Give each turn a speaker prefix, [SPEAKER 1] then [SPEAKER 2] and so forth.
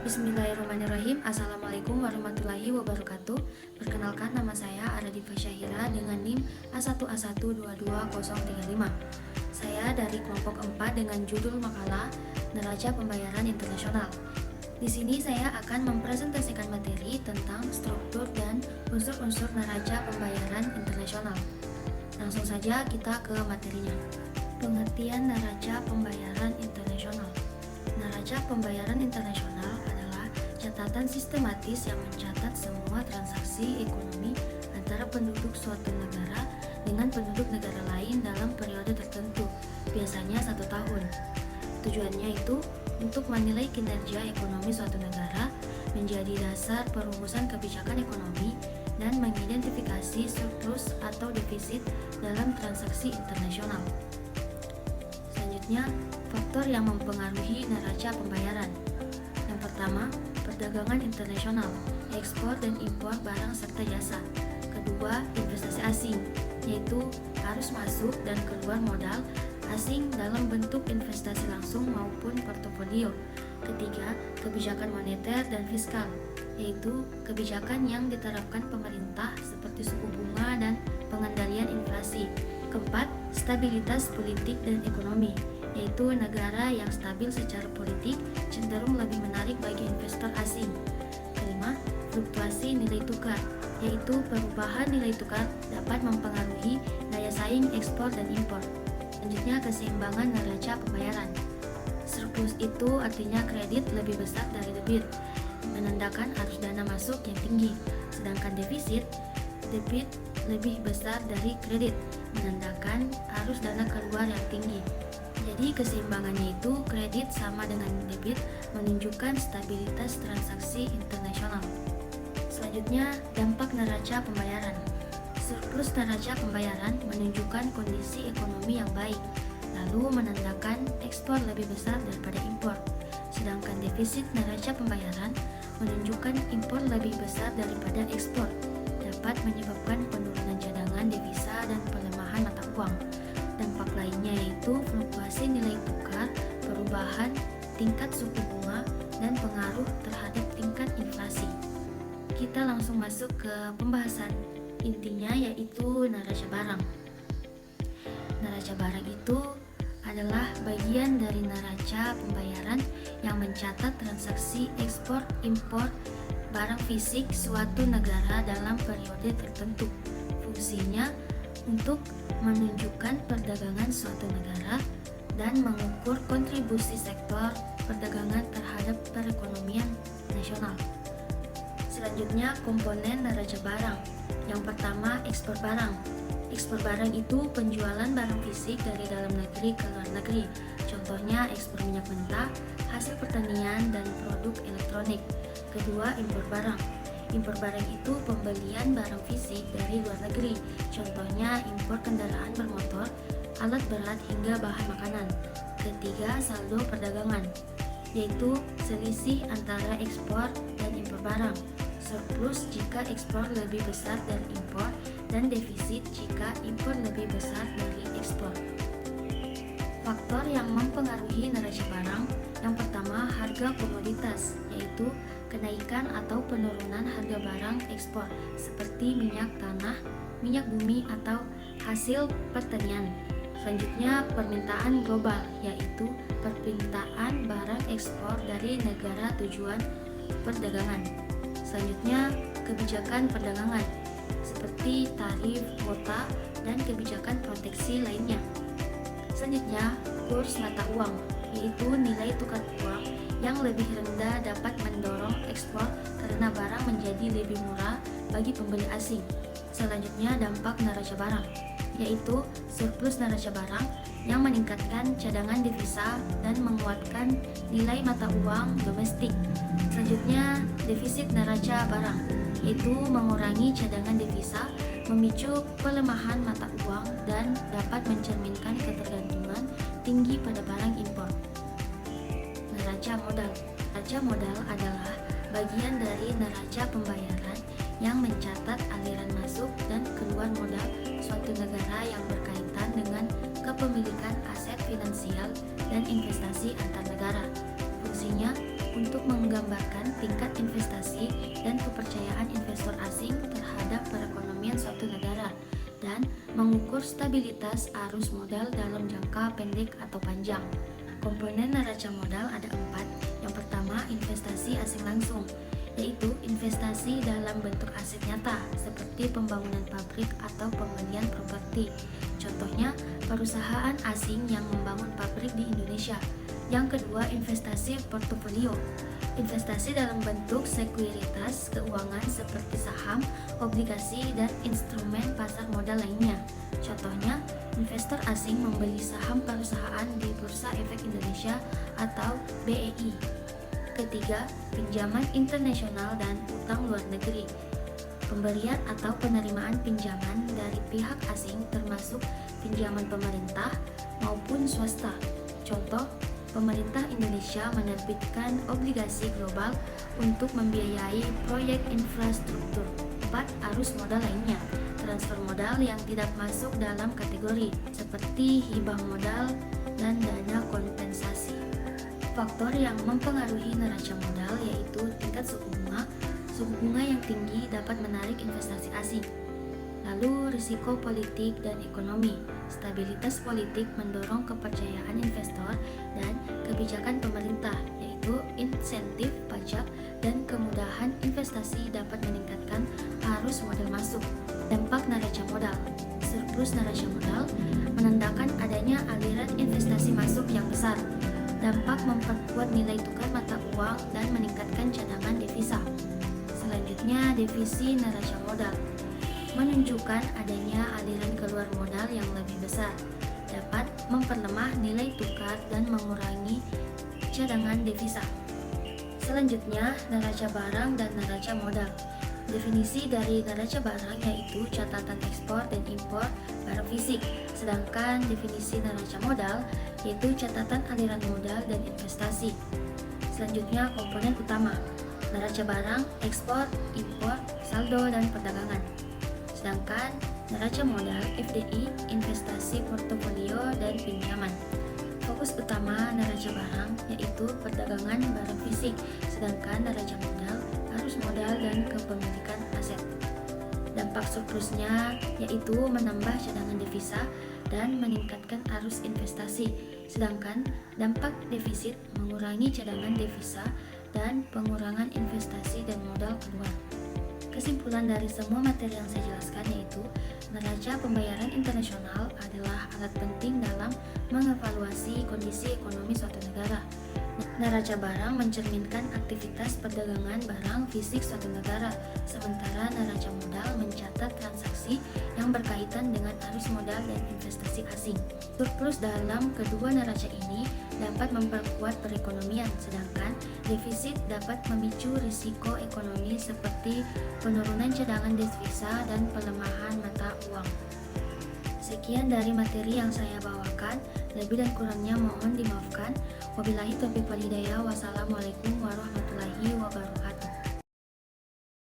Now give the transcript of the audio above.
[SPEAKER 1] Bismillahirrahmanirrahim. Assalamualaikum warahmatullahi wabarakatuh. Perkenalkan, nama saya Aradifah Syahira dengan NIM A1A122035. Saya dari kelompok 4 dengan judul makalah Neraca Pembayaran Internasional. Di sini saya akan mempresentasikan materi tentang struktur dan unsur-unsur neraca pembayaran internasional. Langsung saja kita ke materinya. Pengertian neraca pembayaran internasional. Neraca pembayaran internasional adalah catatan sistematis yang mencatat semua transaksi ekonomi antara penduduk suatu negara dengan penduduk negara lain dalam periode tertentu, biasanya 1 tahun. Tujuannya itu untuk menilai kinerja ekonomi suatu negara, menjadi dasar perumusan kebijakan ekonomi, dan mengidentifikasi surplus atau defisit dalam transaksi internasional. Selanjutnya, faktor yang mempengaruhi neraca pembayaran. Yang pertama, perdagangan internasional, ekspor dan impor barang serta jasa. Kedua, investasi asing, yaitu arus masuk dan keluar modal asing dalam bentuk investasi langsung maupun portofolio. Ketiga, kebijakan moneter dan fiskal, yaitu kebijakan yang diterapkan pemerintah seperti suku bunga dan pengendalian inflasi. Keempat, stabilitas politik dan ekonomi, yaitu negara yang stabil secara politik cenderung lebih menarik bagi investor asing. Kelima, fluktuasi nilai tukar, yaitu perubahan nilai tukar dapat mempengaruhi daya saing ekspor dan impor. Selanjutnya, keseimbangan neraca pembayaran. Surplus itu artinya kredit lebih besar dari debit, menandakan arus dana masuk yang tinggi, sedangkan defisit, debit lebih besar dari kredit, menandakan arus dana keluar yang tinggi. Jadi keseimbangannya itu kredit sama dengan debit menunjukkan stabilitas transaksi internasional. Selanjutnya, dampak neraca pembayaran. Surplus neraca pembayaran menunjukkan kondisi ekonomi yang baik, lalu menandakan ekspor lebih besar daripada impor. Sedangkan defisit neraca pembayaran menunjukkan impor lebih besar daripada ekspor, dapat menyebabkan penurunan cadangan devisa dan pelemahan mata uang. Dampak lainnya yaitu fluktuasi nilai tukar, perubahan tingkat suku bunga, dan pengaruh terhadap tingkat inflasi. Kita langsung masuk ke pembahasan intinya, yaitu neraca barang. Neraca barang itu adalah bagian dari neraca pembayaran yang mencatat transaksi ekspor impor barang fisik suatu negara dalam periode tertentu. Fungsinya untuk menunjukkan perdagangan suatu negara dan mengukur kontribusi sektor perdagangan terhadap perekonomian nasional. Selanjutnya, komponen neraca barang. Yang pertama, ekspor barang. Ekspor barang itu penjualan barang fisik dari dalam negeri ke luar negeri. Contohnya ekspor minyak mentah, hasil pertanian, dan produk elektronik. Kedua, impor barang. Impor barang itu pembelian barang fisik dari luar negeri. Contohnya impor kendaraan bermotor, alat berat, hingga bahan makanan. Ketiga, saldo perdagangan, yaitu selisih antara ekspor dan impor barang. Surplus jika ekspor lebih besar dari impor, dan defisit jika impor lebih besar dari ekspor. Faktor yang mempengaruhi neraca barang. Yang pertama, harga komoditas, yaitu kenaikan atau penurunan harga barang ekspor seperti minyak tanah, minyak bumi, atau hasil pertanian. Selanjutnya, permintaan global, yaitu permintaan barang ekspor dari negara tujuan perdagangan. Selanjutnya, kebijakan perdagangan seperti tarif, kuota, dan kebijakan proteksi lainnya. Selanjutnya, kurs mata uang, yaitu nilai tukar uang yang lebih rendah dapat mendorong ekspor karena barang menjadi lebih murah bagi pembeli asing. Selanjutnya, dampak neraca barang, yaitu surplus neraca barang yang meningkatkan cadangan devisa dan menguatkan nilai mata uang domestik. Selanjutnya, defisit neraca barang, yaitu mengurangi cadangan devisa, memicu pelemahan mata uang, dan dapat mencerminkan ketergantungan tinggi pada barang impor. Neraca modal. Neraca modal adalah bagian dari neraca pembayaran yang mencatat aliran masuk dan keluar modal suatu negara yang berkaitan dengan kepemilikan aset finansial dan investasi antar negara. Fungsinya untuk menggambarkan tingkat investasi dan kepercayaan investor asing terhadap perekonomian suatu negara dan mengukur stabilitas arus modal dalam jangka pendek atau panjang. Komponen neraca modal ada 4. Yang pertama, investasi asing langsung, yaitu investasi dalam bentuk aset nyata seperti pembangunan pabrik atau pembelian properti. Contohnya, perusahaan asing yang membangun pabrik di Indonesia. Yang kedua, investasi portofolio, investasi dalam bentuk sekuritas keuangan seperti saham, obligasi, dan instrumen pasar modal lainnya. Contohnya, investor asing membeli saham perusahaan di Bursa Efek Indonesia atau BEI. Ketiga, pinjaman internasional dan utang luar negeri, pemberian atau penerimaan pinjaman dari pihak asing termasuk pinjaman pemerintah maupun swasta. Contoh, pemerintah Indonesia menerbitkan obligasi global untuk membiayai proyek infrastruktur. 4. Arus modal lainnya, transfer modal yang tidak masuk dalam kategori seperti hibah modal dan dana kompensasi. Faktor yang mempengaruhi neraca modal yaitu tingkat suku bunga. Suku bunga yang tinggi dapat menarik investasi asing. Lalu risiko politik dan ekonomi. Stabilitas politik mendorong kepercayaan investor dan kebijakan pemerintah, yaitu insentif pajak dan kemudahan investasi dapat meningkatkan arus modal masuk. Dampak neraca modal. Surplus neraca modal menandakan adanya aliran investasi masuk yang besar. Dampak memperkuat nilai tukar mata uang dan meningkatkan cadangan devisa. Selanjutnya, defisi neraca modal menunjukkan adanya aliran keluar modal yang lebih besar, dapat memperlemah nilai tukar dan mengurangi cadangan devisa. Selanjutnya, neraca barang dan neraca modal. Definisi dari neraca barang yaitu catatan ekspor dan impor barang fisik, sedangkan definisi neraca modal yaitu catatan aliran modal dan investasi. Selanjutnya, komponen utama neraca barang, ekspor, impor, saldo, dan perdagangan. Sedangkan neraca modal FDI, investasi portofolio, dan pinjaman. Fokus utama neraca barang yaitu perdagangan barang fisik, sedangkan neraca modal arus modal dan kepemilikan aset. Dampak surplusnya yaitu menambah cadangan devisa dan meningkatkan arus investasi, sedangkan dampak defisit mengurangi cadangan devisa dan pengurangan investasi dan modal keluar. Kesimpulan dari semua materi yang saya jelaskan yaitu neraca pembayaran internasional adalah alat penting dalam mengevaluasi kondisi ekonomi suatu negara. Neraca barang mencerminkan aktivitas perdagangan barang fisik suatu negara, sementara neraca modal mencatat transaksi yang berkaitan dengan arus modal dan investasi asing. Surplus dalam kedua neraca ini dapat memperkuat perekonomian, sedangkan defisit dapat memicu risiko ekonomi seperti penurunan cadangan devisa dan pelemahan mata uang. Sekian dari materi yang saya bawakan, lebih dan kurangnya mohon dimaafkan. Wabillahi taufiq wal hidayah. Wassalamualaikum warahmatullahi wabarakatuh.